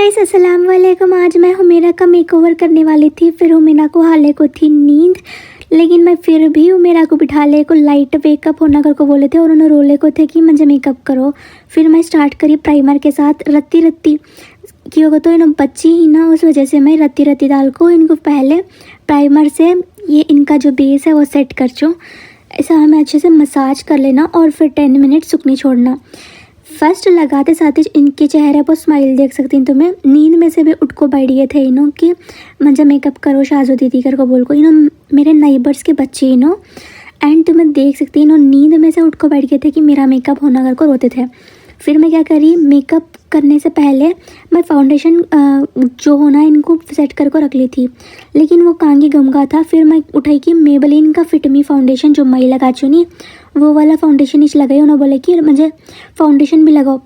Guys अस्सलाम वालेकुम। आज मैं हुमेरा का मेकओवर करने वाली थी। फिर हुमेरा को हाले को थी नींद, लेकिन मैं फिर भी हुमेरा को बिठा ले को लाइट मेकअप होना कर को बोले थे और उन्होंने रोले को थे कि मुझे मेकअप करो। फिर मैं स्टार्ट करी प्राइमर के साथ। रत्ती रत्ती की होगा तो इन बच्ची ही ना, उस वजह से मैं रत्ती रत्ती डाल को इनको पहले प्राइमर से ये इनका जो बेस है वो सेट कर चूँ। ऐसा हमें अच्छे से मसाज कर लेना और फिर 10 मिनट सूखनी छोड़ना। फर्स्ट लगाते साथ ही इनके चेहरे पर स्माइल देख सकती हैं तुम्हें। नींद में से भी उठ को बैठ गए थे इन्हों कि मुझे मेकअप करो शाजो दीदी कर को बोल को। इन्हों मेरे नाइबर्स के बच्चे इन्हों एंड तुम्हें देख सकती इन्हों नींद में से उठ को बैठ गए थे कि मेरा मेकअप होना कर को रोते थे। फिर मैं क्या करी, मेकअप करने से पहले मैं फाउंडेशन जो होना इनको सेट कर को रख ली थी, लेकिन वो कांगी गम का था। फिर मैं उठाई कि मेबेलिन का फिट मी फाउंडेशन जो मई लगा चुनी वो वाला फाउंडेशन इच लगाई। उन्होंने बोले कि मुझे फाउंडेशन भी लगाओ।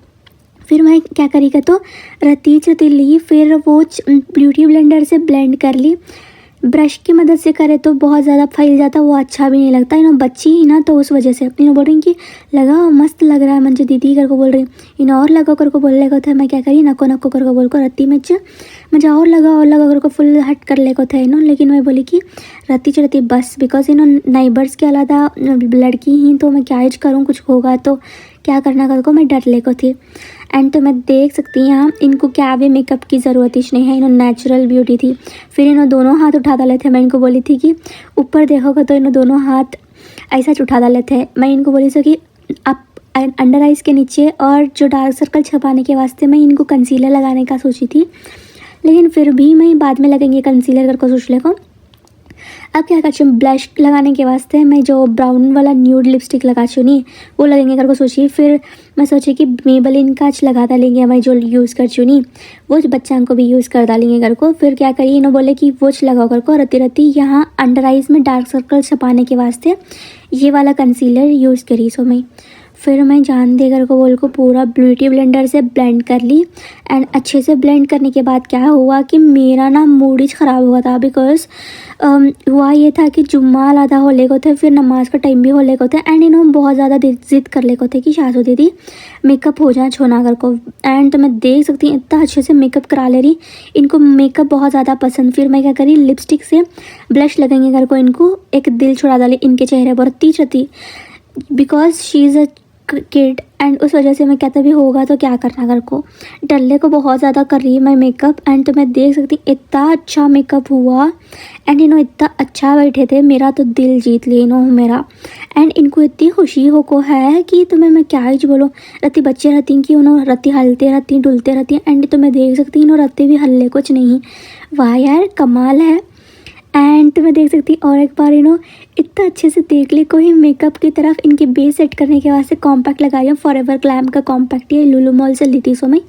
फिर मैं क्या करी का तो रती ली, फिर वो ब्यूटी ब्लेंडर से ब्लेंड कर ली। ब्रश की मदद से करे तो बहुत ज़्यादा फैल जाता, वो अच्छा भी नहीं लगता। इन्हों बच्ची ही ना तो उस वजह से इन्हों बोल रही कि लगाओ मस्त लग रहा है मुझे दीदी कर को बोल रही। इन्हों और लगाओ कर को बोलने को था। मैं क्या करी नको नको कर को बोल को रत्ती में मुझे और लगा कर को फुल हट कर ले को था इन्हों। लेकिन मैं बोली कि रत्ती चढ़ती बस, बिकॉज इन्हों नाइबर्स के अलावा लड़की ही तो मैं क्या एज करूँ, कुछ होगा तो क्या करना कर को मैं डर ले को थी। एंड तो मैं देख सकती हूँ यहाँ इनको क्या भी मेकअप की ज़रूरत ही नहीं है, इन्हों नेचुरल ब्यूटी थी। फिर इन्हों दोनों हाथ उठा डाले थे। मैं इनको बोली थी कि ऊपर देखोगे तो इन्हों दोनों हाथ ऐसा उठा डाले थे। मैं इनको बोली सो कि आप अंडर आइज़ के नीचे और जो डार्क सर्कल छपाने के वास्ते मैं इनको कंसीलर लगाने का सोची थी, लेकिन फिर भी मैं बाद में लगेंगे कंसीलर कर को सोच ले को। अब क्या कर ब्लश लगाने के वास्ते मैं जो ब्राउन वाला न्यूड लिपस्टिक लगा चुनी वो लगेंगे कर को सोची। फिर मैं सोची कि मेबेलिन का लगा डालेंगे, मैं जो यूज़ कर चुनी वो बच्चों को भी यूज़ कर डालेंगे कर को। फिर क्या करी इन्होंने बोले कि वो लगाओ कर को रती रती यहाँ अंडर आइज़ में डार्क सर्कल छपाने के वास्ते ये वाला कंसीलर यूज़ करी। सो मैं फिर मैं जान दे कर को बोल को पूरा ब्यूटी ब्लेंडर से ब्लेंड कर ली। एंड अच्छे से ब्लेंड करने के बाद क्या हुआ कि मेरा ना मूड ही ख़राब हुआ था, बिकॉज हुआ ये था कि जुम्मा आधा हो ले को थे, फिर नमाज का टाइम भी हो ले को थे। एंड इन्होंने बहुत ज़्यादा जिद कर ले को थे कि शाजो दीदी मेकअप हो जाए छोना कर को। एंड तो मैं देख सकती हूँ इतना अच्छे से मेकअप करा ले रही, इनको मेकअप बहुत ज़्यादा पसंद। फिर मैं क्या करी लिपस्टिक से ब्लश लगेंगे कर को इनको एक दिल छुड़ा डाली इनके चेहरे पर तीचती, because she is a kid. And उस वजह से मैं कहता भी होगा तो क्या करना कर को डल्ले को बहुत ज़्यादा कर रही है मैं मेकअप। एंड तो मैं देख सकती इतना अच्छा मेकअप हुआ एंड इन्हों इतना अच्छा बैठे थे, मेरा तो दिल जीत लिए इन्हों मेरा। एंड इनको इतनी खुशी हो को है कि तुम्हें मैं क्या ही बोलो, रत्ती बच्चे रहती कि उन्होंने रत्ती हलते रहती डुलते रहती। एंड तो मैं देख सकती इन्हों रत्ती भी हल्ले कुछ नहीं, वाह यार कमाल है। एंड तो मैं देख सकती और एक बार इन्हों इतना अच्छे से देख ले कोई मेकअप की तरफ इनके बेस सेट करने के वास्ते कॉम्पैक्ट लगाई हूँ। फॉरएवर ग्लैम का कॉम्पैक्ट ये लुलु मॉल से ली थी। सो मैं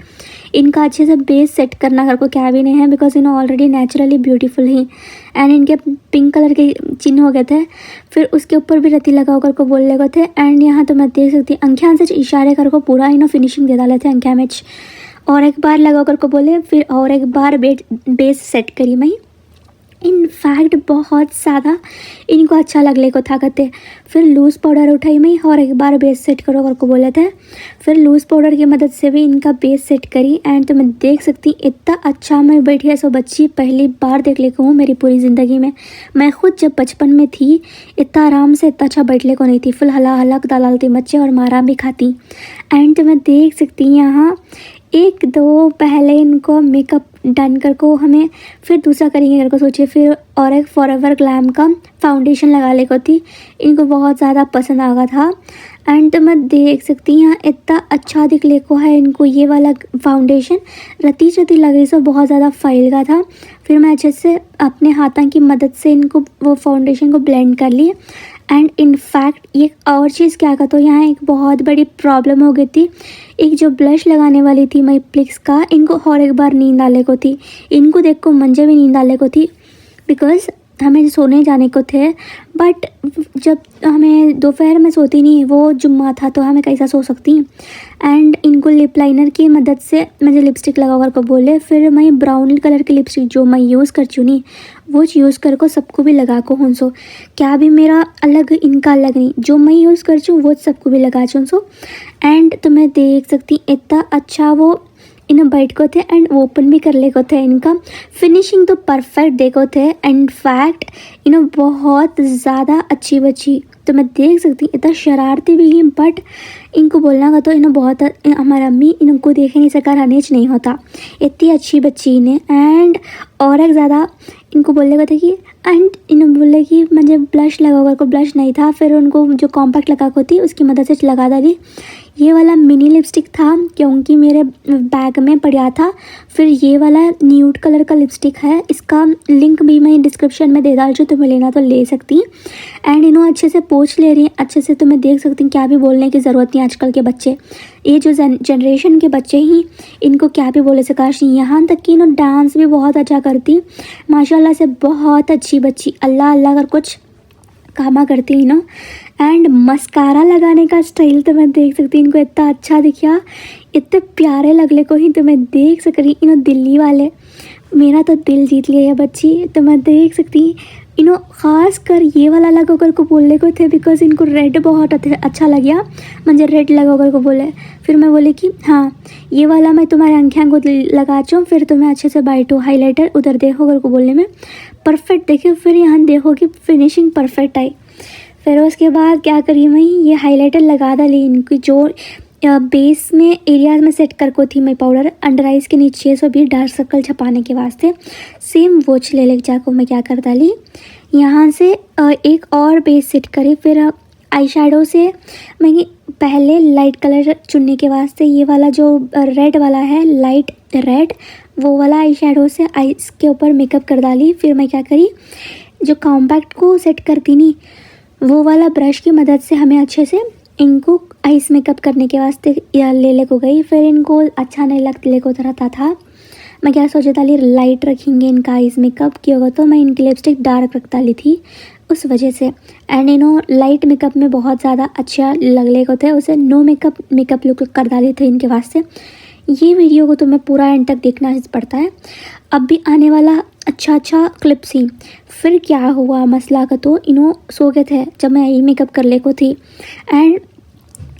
इनका अच्छे से बेस सेट करना कर को क्या भी नहीं है, बिकॉज इन्हों already naturally beautiful he. And इनके पिंक कलर के चिन्ह हो गए थे। फिर उसके ऊपर भी रत्ती लगाओ कर को बोल ले थे। एंड यहाँ तो मैं देख सकती अंख्यान से इशारे कर को पूरा इन्हों फिनिशिंग दे डाले थे अंख्या में। और एक बार लगाओ कर को बोले, फिर और एक बार बेस सेट करी मैं। इनफैक्ट बहुत ज़्यादा इनको अच्छा लगने को था करते। फिर लूज़ पाउडर उठाई मैं और एक बार बेस सेट करो कर को बोले थे। फिर लूज़ पाउडर की मदद से भी इनका बेस सेट करी। एंड तो मैं देख सकती इतना अच्छा मैं बैठी है। सो बच्ची पहली बार देख ले को हूँ मेरी पूरी ज़िंदगी में। मैं खुद जब बचपन में थी इतना आराम से इतना अच्छा बैठ ले को नहीं थी, फुल हला हलक डालती बच्चे और मारा भी खाती। एंड तो मैं देख सकती यहाँ एक दो पहले इनको मेकअप डन कर को हमें फिर दूसरा करेंगे कर को सोचे। फिर और एक फॉरएवर ग्लैम का फाउंडेशन लगा ले को थी, इनको बहुत ज़्यादा पसंद आ गया था। एंड तो मैं देख सकती यहाँ इतना अच्छा दिख ले को है इनको ये वाला फाउंडेशन रती चती लग रही, सो बहुत ज़्यादा फैल गया था। फिर मैं अच्छे से अपने हाथों की मदद से इनको वो फाउंडेशन को ब्लेंड कर ली। एंड इनफैक्ट ये और चीज़ क्या कहता हूँ, यहाँ एक बहुत बड़ी प्रॉब्लम हो गई थी। एक जो ब्लश लगाने वाली थी मैं प्लिक्स का, इनको और एक बार नींद आने को थी, इनको देख को मंजे भी नींद आने को थी, बिकॉज हमें सोने जाने को थे। बट जब हमें दोपहर में सोती नहीं, वो जुम्मा था तो हमें कैसा सो सकती। एंड इनको लिप लाइनर की मदद से मुझे लिपस्टिक लगा कर को बोले। फिर मैं ब्राउन कलर की लिपस्टिक जो मैं यूज़ कर चुनी वो यूज़ कर को सबको भी लगा को हूँ। सो क्या भी मेरा अलग इनका अलग नहीं, जो मैं यूज़ कर चूँ वो सबको भी लगा चूँ। सो एंड तो मैं देख सकती इतना अच्छा वो इन बैठ को थे एंड ओपन भी कर ले को थे। इनका फिनिशिंग तो परफेक्ट देखो थे एंड फैक्ट बहुत ज़्यादा अच्छी बच्ची तो मैं देख सकती इतना शरारती भी ही, बट इनको बोलना का तो बहुत हमारा अम्मी इनको देख नहीं सका रहनेच नहीं होता, इतनी अच्छी बच्ची इन्हें। एंड और एक ज़्यादा इनको बोलने का था कि एंड इन्होंने बोले कि मुझे ब्लश लगा हुआ को ब्लश नहीं था, फिर उनको जो कॉम्पैक्ट लगा को थी उसकी मदद से लगा डाली। ये वाला मिनी लिपस्टिक था क्योंकि मेरे बैग में पड़ा था। फिर ये वाला न्यूड कलर का लिपस्टिक है, इसका लिंक भी मैं डिस्क्रिप्शन में दे डाल जो तुम्हें लेना तो ले सकती। एंड अच्छे से पोंछ ले रही हैं अच्छे से, तो मैं देख सकती हूँ क्या भी बोलने की ज़रूरत नहीं। आजकल के बच्चे ये जो जनरेशन के बच्चे ही इनको क्या भी बोले से काश। यहाँ तक कि डांस भी बहुत अच्छा करती माशाल्लाह से, बहुत अच्छी बच्ची अल्लाह अल्लाह कर कुछ कामा करती एंड मस्कारा लगाने का स्टाइल तो मैं देख सकती इनको इतना अच्छा दिखा, इतने प्यारे लगले को ही तो मैं देख सक रही। दिल्ली वाले मेरा तो दिल जीत लिया है बच्ची, तो मैं देख सकती ख़ास कर ये वाला लगा कर को बोलने को थे बिकॉज इनको रेड बहुत अच्छा लगा, मुझे रेड लगा कर को बोले। फिर मैं बोली कि हाँ ये वाला मैं तुम्हारे आँखें को लगा चूँ, फिर तुम्हें अच्छे से बाइटो हाईलाइटर उधर देखो कर को बोलने में परफेक्ट देखे। फिर यहाँ देखो कि फिनिशिंग परफेक्ट आई। फिर उसके बाद क्या करी मैं ये हाईलाइटर लगा डाली इनकी जो बेस में एरियाज में सेट कर को थी मैं पाउडर अंडर आइज के नीचे सो भी डार्क सर्कल छपाने के वास्ते सेम वॉच ले जाको मैं क्या कर डाली यहाँ से एक और बेस सेट करी। फिर आई शेडो से मैं पहले लाइट कलर चुनने के वास्ते ये वाला जो रेड वाला है लाइट रेड वो वाला आई शेडो से आईज के ऊपर मेकअप कर डाली। फिर मैं क्या करी जो कॉम्पैक्ट को सेट करती नहीं वो वाला ब्रश की मदद से हमें अच्छे से इनको आइस मेकअप करने के वास्ते ले को गई। फिर इनको अच्छा नहीं ले को रहता था, मैं क्या सोचा था लाइट रखेंगे इनका आइस मेकअप किया होगा, तो मैं इनकी लिपस्टिक डार्क रखता ली थी उस वजह से। एंड लाइट मेकअप में बहुत ज़्यादा अच्छा लगले को थे, उसे नो मेकअप लुक कर डाली थे इनके वास्ते। ये वीडियो को तुम्हें पूरा एंड तक देखना पड़ता है। अब भी आने वाला अच्छा क्लिप सी। फिर क्या हुआ मसला का तो सो गए थे जब मैं आई मेकअप कर ले को थी एंड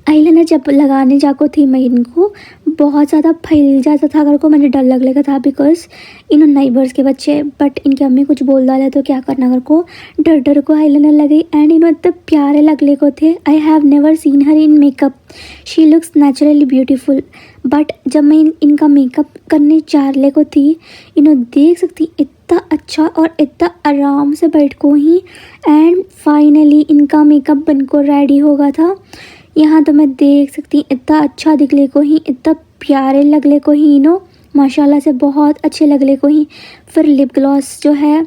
आईलाइनर जब लगाने जाको थी मैं इनको बहुत ज़्यादा फैल जाता था अगर को मुझे डर लग लगा था बिकॉज नाइबर्स के बच्चे, बट इनकी अम्मी कुछ बोल डाले तो क्या करना अगर को डर को आईलाइनर लगी। एंड इतने प्यारे लगले को थे। I have never seen her in makeup, she looks naturally beautiful. But जब मैं इनका मेकअप करने चार ले को थी देख सकती इतना अच्छा और इतना आराम से बैठ को ही। एंड फाइनली इनका मेकअप बन को रेडी होगा था। यहाँ तो मैं देख सकती इतना अच्छा दिखले को ही, इतना प्यारे लगले को ही माशाल्लाह से बहुत अच्छे लगले को ही। फिर लिप ग्लॉस जो है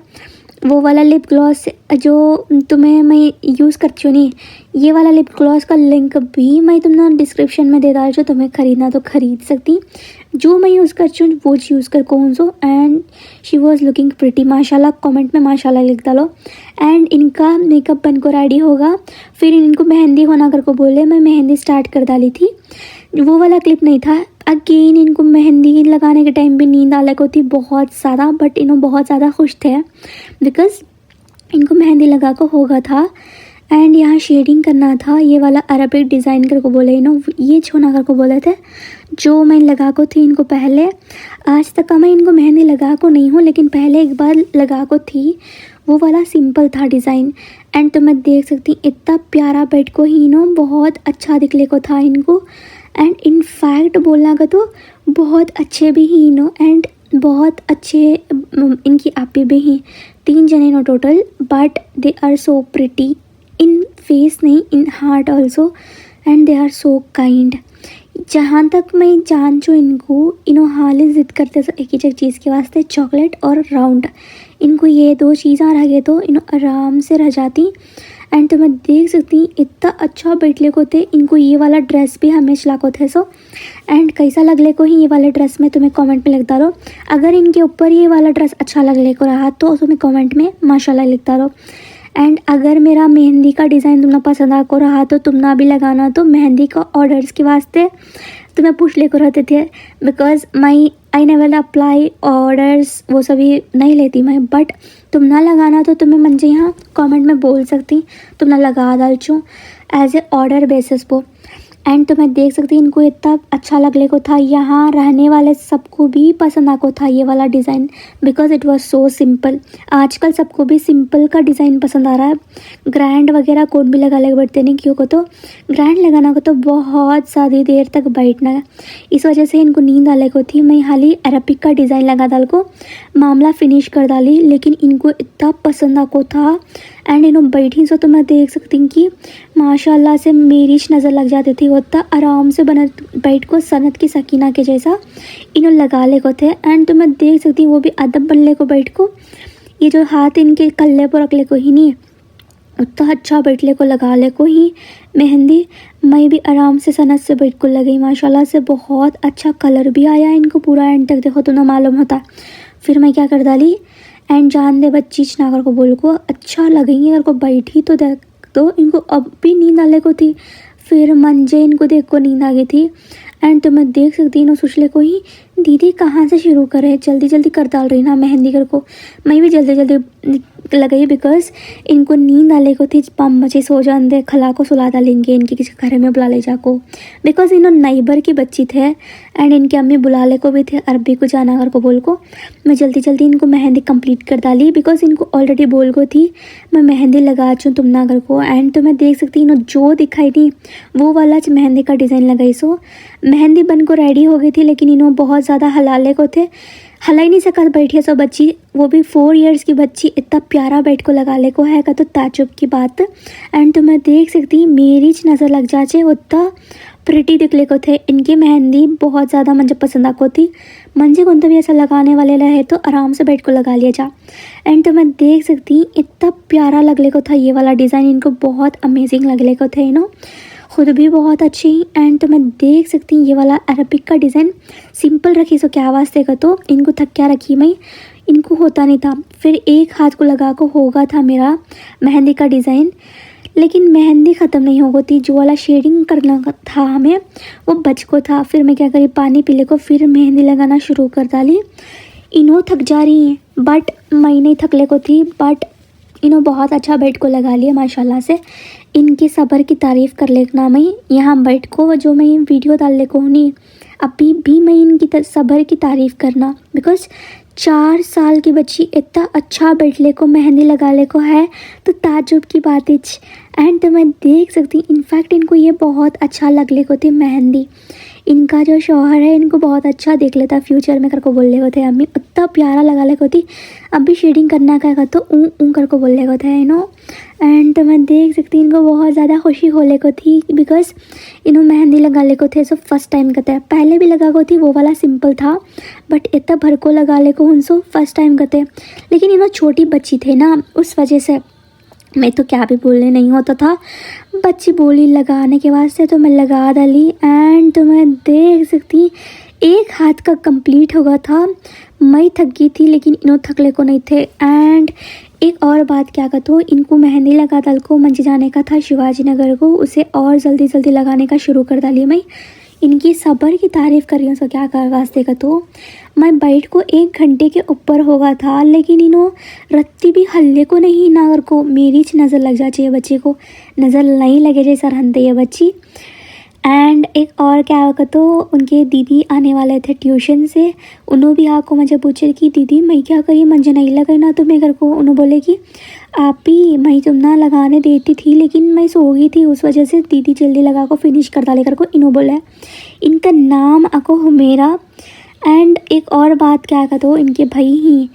वो वाला लिप ग्लॉस जो तुम्हें मैं यूज़ करती हूँ नहीं, ये वाला लिप ग्लॉस का लिंक भी मैं तुम्हें डिस्क्रिप्शन में दे डाल जो तुम्हें ख़रीदना तो ख़रीद सकती। जो मैं यूज़ करती हूँ वो यूज़ कर कौन सो। And she was looking pretty माशाल्लाह, कमेंट में माशाल्लाह लिख डालो। एंड इनका मेकअप बन को रेडी होगा। फिर इनको मेहंदी होना कर को बोले, मैं मेहंदी स्टार्ट कर डाली थी, वो वाला क्लिप नहीं था। अगेन इनको मेहंदी लगाने के टाइम भी नींद आने को थी बहुत ज़्यादा, बट बहुत ज़्यादा खुश थे बिकॉज इनको मेहंदी लगा को होगा था। एंड यहाँ शेडिंग करना था, ये वाला अरबिक डिज़ाइन कर को बोले ये छोना कर को बोले थे जो मैं लगा को थी इनको पहले। आज तक मैं इनको मेहंदी लगा को नहीं हूँ लेकिन पहले एक बार लगा को थी, वो वाला सिंपल था डिज़ाइन। एंड तो मैं देख सकती इतना प्यारा बेड को ही बहुत अच्छा दिखले को था इनको। एंड इन फैक्ट बोलना का तो बहुत अच्छे भी ही एंड बहुत अच्छे इनकी आपी भी ही 3 जने total, but they are so pretty in face नहीं in heart also and they are so kind. जहाँ तक मैं जान चो इनको हाल ही जिद करते एक ही चीज़ के वास्ते चॉकलेट और राउंड, इनको ये 2 चीज़ें रह तो आराम से रह जाती। एंड तो मैं देख सकती इतना अच्छा बैठले को थे। इनको ये वाला ड्रेस भी हमेशा को थे सो। एंड कैसा लगले को ही ये वाला ड्रेस में तुम्हें कमेंट में लिख डालो। अगर इनके ऊपर ये वाला ड्रेस अच्छा लगले को रहा तो तुम्हें कमेंट में माशाल्लाह लिख डालो। एंड अगर मेरा मेहंदी का डिज़ाइन तुमने पसंद आ को रहा तो तुमना भी लगाना, तो मेहंदी का ऑर्डर्स के वास्ते तुम्हें पूछ ले को रहते थे because I never apply orders वो सभी नहीं लेती मैं, बट तुम ना लगाना तो तुम्हें मुझे यहाँ कमेंट में बोल सकती, तुम ना लगा डाल चूँ एज ए ऑर्डर बेसिस पर। एंड तो मैं देख सकती इनको इतना अच्छा लगने को था, यहाँ रहने वाले सबको भी पसंद आको था ये वाला design, because it was so simple. आजकल सबको भी सिंपल का डिज़ाइन पसंद आ रहा है, ग्रैंड वगैरह कोड भी लगा ले बैठते नहीं, क्यों को तो ग्रैंड लगाना को तो बहुत ज़्यादा देर तक बैठना है, इस वजह से इनको नींद आने को थी। मैं हाली अरबिक का डिज़ाइन लगा डाल को मामला फिनिश कर डाली, लेकिन इनको इतना पसंद आको था एंड इन्हों बैठी सो तो मैं देख सकती हूँ कि माशाल्लाह से मेरी नज़र लग जाती थी। वो तो आराम से बना बैठ को सनत की सकीना के जैसा इन्हों लगा ले को थे। एंड तो मैं देख सकती हूँ वो भी अदब बनले को बैठ को, ये जो हाथ इनके कल्ले पर रख ले को ही नहीं, उतना अच्छा बैठले को लगा ले को ही मेहंदी। मैं भी आराम से सनत से बैठ को लगी, माशाल्लाह से बहुत अच्छा कलर भी आया इनको पूरा एंड तक देखो तो ना मालूम होता। फिर मैं क्या कर डाली एंड जान दे बच्ची नागर को बोल को अच्छा लगेंगे अगर को बैठी तो देख तो इनको अब भी नींद आने को थी। फिर मंजे इनको देख को नींद आ गई थी एंड तो मैं देख सकती हूँ सोचले को ही दीदी कहाँ से शुरू करे, जल्दी जल्दी कर डाल रही ना मेहंदी कर को। मैं भी जल्दी जल्दी लगाई बिकॉज इनको नींद आने को थी, 5 बजे सो जान दे, खला को सुला डालेंगे इनके किसी घर में बुला ले जाको, बिकॉज इन्हों नाइबर की बच्ची थे एंड इनके अम्मी बुला ले को भी थे अरबी को जाना घर को बोल को। मैं जल्दी जल्दी इनको मेहंदी कंप्लीट कर डाली बिकॉज इनको ऑलरेडी बोल को थी मैं मेहंदी लगा चूँ तुम ना घर को। एंड तो मैं देख सकती इन्हों जो दिखाई थी वो वाला मेहंदी का डिज़ाइन लगाई। सो मेहंदी बन को रेडी हो गई थी, लेकिन इन्हों बहुत ज़्यादा हलाले को थे, हला ही नहीं सका बैठी सो बच्ची, वो भी 4 इयर्स की बच्ची इतना प्यारा बैठ को लगा ले को है का तो ताजुब की बात। एंड तो मैं देख सकती मेरी नज़र लग जाचे उतना प्रिटी दिखले को थे। इनकी मेहंदी बहुत ज़्यादा मुझे पसंद आको थी, मंजे को तो भी ऐसा लगाने वाले रहे तो आराम से बैठ को लगा लिया जा। एंड तो मैं देख सकती इतना प्यारा लगले को था ये वाला डिज़ाइन, इनको बहुत अमेजिंग लगले को थे, खुद भी बहुत अच्छी। एंड तो मैं देख सकती हूँ ये वाला अरबिक का डिज़ाइन सिंपल रखी सो क्या वास्ते का तो इनको थक क्या रखी मैं, इनको होता नहीं था। फिर एक हाथ को लगा को होगा था मेरा मेहंदी का डिज़ाइन, लेकिन मेहंदी ख़त्म नहीं हो गई थी, जो वाला शेडिंग करना था हमें वो बच को था। फिर मैं क्या करी पानी पी ले को फिर मेहंदी लगाना शुरू कर डाली। इन्हों थक जा रही हैं बट मैं नहीं थकले को थी, बट इन्हों बहुत अच्छा बैठ को लगा लिया माशाल्लाह से। इनकी सब्र की तारीफ़ कर लेना मैं यहाँ बैठ को जो मैं वीडियो डाल ले को नहीं, अभी भी मैं इनकी सब्र की तारीफ़ करना, बिकॉज 4 साल की बच्ची इतना अच्छा बैठ ले को मेहंदी लगा ले को है तो ताजुब की बात है। एंड तो मैं देख सकती इनफैक्ट इनको ये बहुत अच्छा लगले को थी मेहंदी, इनका जो शौहर है इनको बहुत अच्छा देख लेता फ्यूचर में कर को बोल ले को थे अम्मी उतना प्यारा लगा ले को थी, अभी शेडिंग करना का तो ऊँ कर को बोल ले को थे एंड तो मैं देख सकती इनको बहुत ज़्यादा खुशी हो ले को थी बिकॉज इन्हों मेहंदी लगा ले को थे सो फर्स्ट टाइम करते हैं, पहले भी लगा को थी वो वाला सिंपल था बट इतना भर को लगा ले को उनसो फर्स्ट टाइम करते, लेकिन इन्हों छोटी बच्ची थे ना उस वजह से मैं तो क्या भी बोलने नहीं होता था, बच्ची बोली लगाने के वास्ते तो मैं लगा डाली। एंड तो मैं देख सकती एक हाथ का कंप्लीट हो गया था, मैं थक गई थी लेकिन इन्हों थकले को नहीं थे। एंड एक और बात क्या कहते हो, इनको मेहंदी लगा डाल को मंजी जाने का था शिवाजी नगर को, उसे और जल्दी जल्दी लगाने का शुरू कर डाली। मैं इनकी सब्र की तारीफ़ कर रही हूँ सो क्या कर वास्ते का तो मैं बैठ को 1 घंटे के ऊपर होगा था, लेकिन इन्हों रत्ती भी हल्ले को नहीं नागर को मेरी नज़र लग जा चाहिए, बच्चे को नज़र नहीं लगे जैसा रहते ये बच्ची। एंड एक और क्या होगा तो उनके दीदी आने वाले थे ट्यूशन से, उन्होंने भी आको मुझे पूछे कि दीदी मैं क्या करी मुझे नहीं लगा ना, तो मैं घर को उन्होंने बोले कि आप ही मैं तुम ना लगाने देती थी लेकिन मैं सो गई थी उस वजह से दीदी जल्दी लगा को फिनिश कर डाले कर को इन्हों बोला। इनका नाम आको हुमेरा। एंड एक और बात क्या कहते हो इनके भाई ही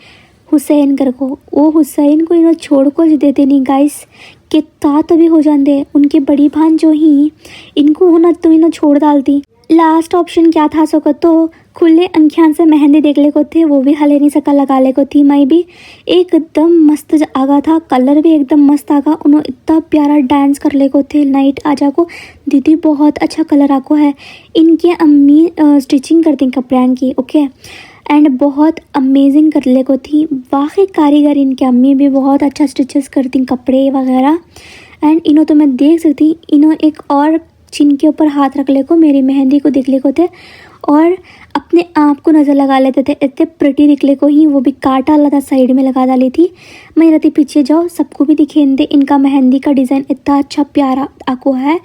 हुसैन कर को, वो हुसैन को इन्हों छोड़ को देते नहीं गाइस, कितना तो भी हो जाते उनके बड़ी भान जो ही इनको होना तो इन्हों छोड़ डालती। लास्ट ऑप्शन क्या था सो तो खुले अंख्यान से मेहंदी देख ले को थे, वो भी हले नहीं सका लगा ले को थी। मैं भी एकदम मस्त आगा था, कलर भी एकदम मस्त आगा, उन्होंने इतना प्यारा डांस कर ले को थे नाइट आजा को दीदी बहुत अच्छा कलर आको है। इनके अम्मी स्टिचिंग करती कपड़े की ओके एंड बहुत अमेजिंग कर ले को थी, वाकई कारीगर इनके अम्मी भी बहुत अच्छा स्टिचेस करती कपड़े वगैरह। एंड इन्हों तो मैं देख सकती इन्हों एक और चिन के ऊपर हाथ रख ले को मेरी मेहंदी को देख ले को थे, और अपने आप को नज़र लगा लेते थे, इतने प्रिटी निकले को ही, वो भी काटा लगा साइड में लगा डाली थी। मैं रहती पीछे जाओ सबको भी दिखेन दे, इनका मेहंदी का डिज़ाइन इतना अच्छा प्यारा आको है।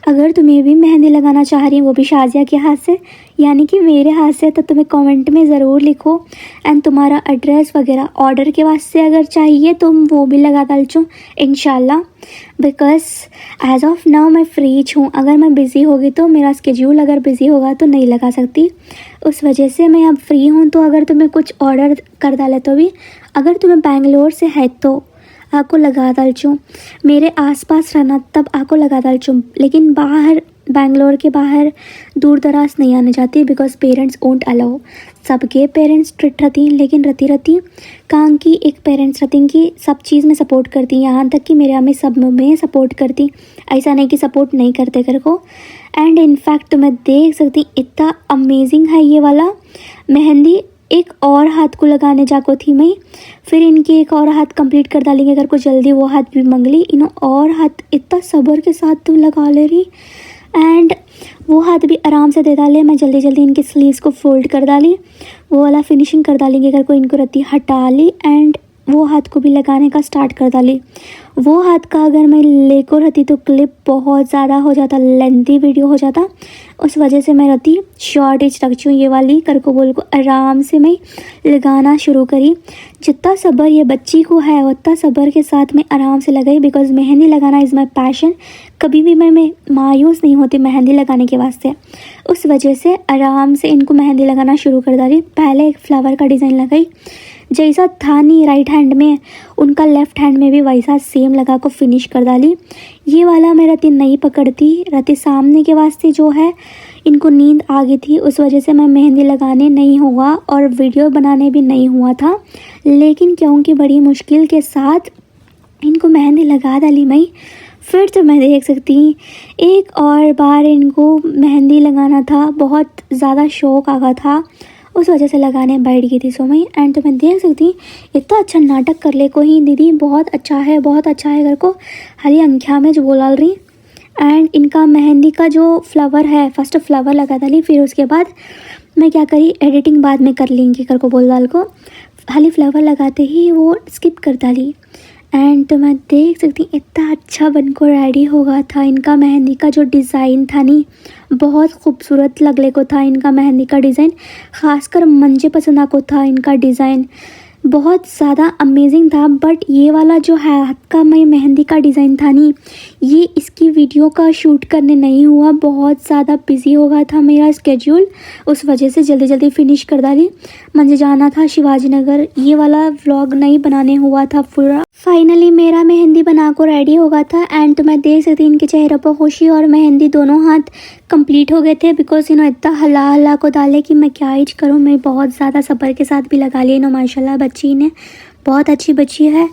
अगर तुम्हें भी मेहंदी लगाना चाह रही है वो भी शाजिया के हाथ से यानी कि मेरे हाथ से, तो तुम्हें कमेंट में ज़रूर लिखो एंड तुम्हारा एड्रेस वगैरह ऑर्डर के वास्ते अगर चाहिए तो वो भी लगा डालचो इंशाल्लाह। बिकॉज एज ऑफ नाउ मैं फ्री हूँ, अगर मैं बिज़ी होगी तो मेरा स्केड्यूल अगर बिज़ी होगा तो नहीं लगा सकती, उस वजह से मैं अब फ्री हूँ। तो अगर तुम्हें कुछ ऑर्डर कर डाले तो भी, अगर तुम्हें बेंगलोर से है तो आपको लगा डालचूँ, मेरे आसपास रहना तब आपको लगा डालचूँ, लेकिन बाहर बेंगलोर के बाहर दूर दराज नहीं आने जाती बिकॉज पेरेंट्स ओंट अलाउ। सबके पेरेंट्स स्ट्रिक्ट रहती हैं, लेकिन रहती कहाँ की एक पेरेंट्स रहती कि सब चीज़ में सपोर्ट करती, यहाँ तक कि मेरे अम्मी सब में सपोर्ट करती, ऐसा नहीं कि सपोर्ट नहीं करते घर को। एंड इनफैक्ट तो मैं देख सकती इतना अमेजिंग है ये वाला मेहंदी। एक और हाथ को लगाने जाको थी मैं, फिर इनकी एक और हाथ कंप्लीट कर डालेंगे अगर को जल्दी वो हाथ भी मंगली, इन्हों और हाथ इतना सब्र के साथ तो लगा ले रही एंड वो हाथ भी आराम से दे डाले। मैं जल्दी जल्दी इनकी स्लीव्स को फोल्ड कर डाली, वो वाला फिनिशिंग कर डालेंगे अगर को इनको रत्ती हटा ली एंड वो हाथ को भी लगाने का स्टार्ट कर डाली। वो हाथ का अगर मैं लेको रहती तो क्लिप बहुत ज़्यादा हो जाता, लेंथी वीडियो हो जाता, उस वजह से मैं रहती शॉर्ट इच रखी हूँ। ये वाली कर को बोल को आराम से मैं लगाना शुरू करी। जितना सब्र ये बच्ची को है उतना सब्र के साथ मैं आराम से लगाई, बिकॉज मेहंदी लगाना इज़ माई पैशन। कभी भी मैं मायूस नहीं होती मेहंदी लगाने के वास्ते, उस वजह से आराम से इनको मेहंदी लगाना शुरू कर डाली। पहले एक फ्लावर का डिज़ाइन लगाई, जैसा था नहीं राइट हैंड में उनका लेफ़्ट हैंड में भी वैसा सेम लगा को फिनिश कर डाली। ये वाला मैं रति नहीं पकड़ती, रति सामने के वास्ते जो है इनको नींद आ गई थी, उस वजह से मैं मेहंदी लगाने नहीं हुआ और वीडियो बनाने भी नहीं हुआ था। लेकिन क्योंकि बड़ी मुश्किल के साथ इनको मेहंदी लगा डाली मैं, फिर तो मैं देख सकती एक और बार इनको मेहंदी लगाना था, बहुत ज़्यादा शौक़ आ गया था, उस वजह से लगाने बैठ गई थी सो मैं। एंड तो मैं देख सकती इतना अच्छा नाटक कर ले को ही दीदी, बहुत अच्छा है घर को हाली अंख्या में जो बोला रही। एंड इनका मेहंदी का जो फ्लावर है फर्स्ट फ्लावर लगा डाली, फिर उसके बाद मैं क्या करी एडिटिंग बाद में कर लेंगी कर को बोल डाल को, हाली फ्लावर लगाते ही वो स्किप कर डाली। एंड तो मैं देख सकती इतना अच्छा बन को रेडी होगा था। इनका मेहंदी का जो डिज़ाइन था नी बहुत खूबसूरत लगने को था, इनका मेहंदी का डिज़ाइन ख़ासकर मुझे पसंद आको था। इनका डिज़ाइन बहुत ज़्यादा अमेजिंग था, बट ये वाला जो हाथ का मैं मेहंदी का डिज़ाइन था नी, ये इसकी वीडियो का शूट करने नहीं हुआ, बहुत ज़्यादा बिजी हो गया था मेरा स्केड्यूल, उस वजह से जल्दी जल्दी फिनिश कर डाली। मुझे जाना था शिवाजी नगर, ये वाला व्लॉग नहीं बनाने हुआ था पूरा। फाइनली मेरा मेहंदी बना को रेडी हो गया था। एंड तो मैं देख सकती इनके चेहरे पर खुशी और मेहंदी दोनों हाथ कंप्लीट हो गए थे, बिकॉज इन्होंने इतना हला को डाले कि मैं क्या ही करूँ। मैं बहुत ज़्यादा सब्र के साथ भी लगा लिया इन्होंने, माशाल्लाह बच्ची ने बहुत अच्छी बच्ची है।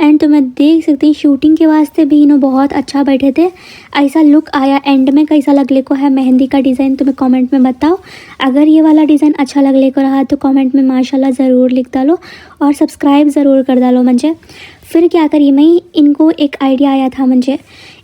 एंड तो मैं देख सकती शूटिंग के वास्ते भी इन्हों बहुत अच्छा बैठे थे। ऐसा लुक आया एंड में, कैसा लगले को है मेहंदी का डिज़ाइन तुम्हें कमेंट में बताओ। अगर ये वाला डिज़ाइन अच्छा लगले को रहा तो कमेंट में माशाल्लाह ज़रूर लिख डालो और सब्सक्राइब ज़रूर कर डालो मुझे। फिर क्या करी मैं, इनको एक आइडिया आया था मुझे,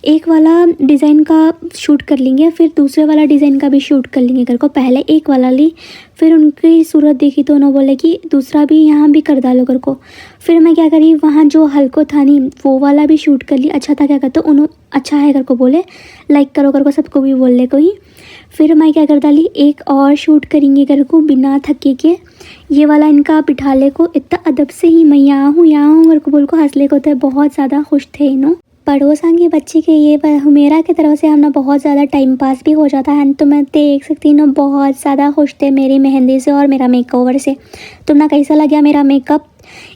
एक वाला डिज़ाइन का शूट कर लेंगे फिर दूसरे वाला डिज़ाइन का भी शूट कर लेंगे कर को। पहले एक वाला ली, फिर उनकी सूरत देखी तो उन्होंने बोले कि दूसरा भी यहाँ भी कर डालो कर को। फिर मैं क्या करी वहाँ जो हल्को था नहीं वो वाला भी शूट कर ली, अच्छा था क्या कहते उन्होंने अच्छा है कर को बोले, लाइक करो कर को सबको भी बोल ले कोई। फिर मैं क्या कर डाली एक और शूट करेंगे कर को बिना थके के, ये वाला इनका बिठाले को इतना अदब से ही मैं यहाँ हूँ कर को बोल को हंसले को थे, बहुत ज़्यादा खुश थे इन्हों। पड़ोसन की बच्ची के ये हुमेरा की तरफ से हमने बहुत ज़्यादा टाइम पास भी हो जाता है। तो मैं देख सकती हूँ बहुत ज़्यादा खुश थे मेरी मेहंदी से और मेरा मेकओवर से। तुमने कैसा लगा मेरा मेकअप,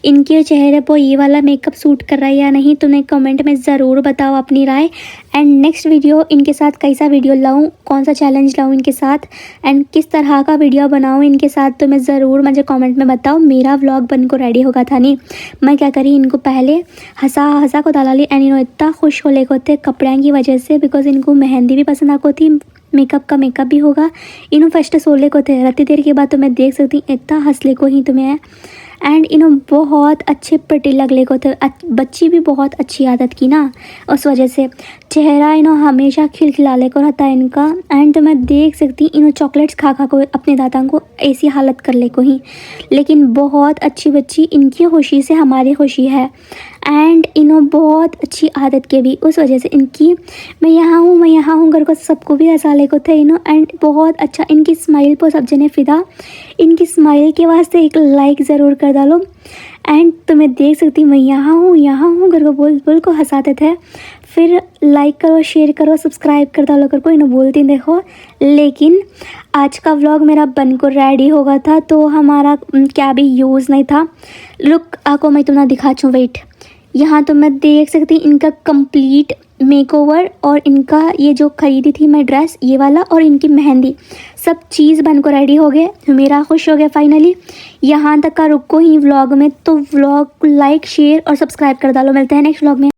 इनके चेहरे पर ये वाला मेकअप सूट कर रहा है या नहीं, तुम्हें कमेंट में ज़रूर बताओ अपनी राय। एंड नेक्स्ट वीडियो इनके साथ कैसा वीडियो लाऊं, कौन सा चैलेंज लाऊं इनके साथ एंड किस तरह का वीडियो बनाऊं इनके साथ, तो मैं ज़रूर मुझे कमेंट में बताओ। मेरा व्लॉग बन को रेडी होगा था नहीं, मैं क्या करी इनको पहले हंसा को डाला ली एंड इन्होंने इतना खुश हो ले को थे कपड़े की वजह से, बिकॉज इनको मेहंदी भी पसंद आको थी, मेकअप भी होगा। इन्हों फर्स्ट सोले को थे रत्ती देर के बाद, तो मैं देख सकती इतना हंसले को ही तुम्हें एंड बहुत अच्छे प्रिटी लगने को थे। बच्ची भी बहुत अच्छी आदत की ना, उस वजह से चेहरा हमेशा खिलखिलाने को रहता है इनका। एंड तो मैं देख सकती चॉकलेट्स खा खा को अपने दादा को ऐसी हालत कर ले को ही, लेकिन बहुत अच्छी बच्ची, इनकी खुशी से हमारी खुशी है। एंड बहुत अच्छी आदत के भी, उस वजह से इनकी मैं यहाँ हूँ घर को सबको भी हंसा ले को थे एंड बहुत अच्छा इनकी स्माइल पर सब जने फिदा। इनकी स्माइल के वास्ते एक लाइक ज़रूर कर डालो। एंड तो मैं देख सकती मैं यहाँ हूँ घर को बोल को हंसाते थे। फिर लाइक करो, शेयर करो, सब्सक्राइब कर डालो कर को बोलती देखो। लेकिन आज का व्लॉग मेरा बन को रेडी होगा था, तो हमारा क्या भी यूज़ नहीं था। लुक आको मैं तुम्हें दिखा छूँ, वेट। यहाँ तो मैं देख सकती इनका कंप्लीट मेकओवर और इनका ये जो खरीदी थी मैं ड्रेस ये वाला और इनकी मेहंदी, सब चीज़ बन को रेडी हो गए। मेरा खुश हो गया फाइनली। यहाँ तक का रुको ही व्लॉग में, तो व्लॉग को लाइक, शेयर और सब्सक्राइब कर डालो। मिलते हैं नेक्स्ट व्लॉग में।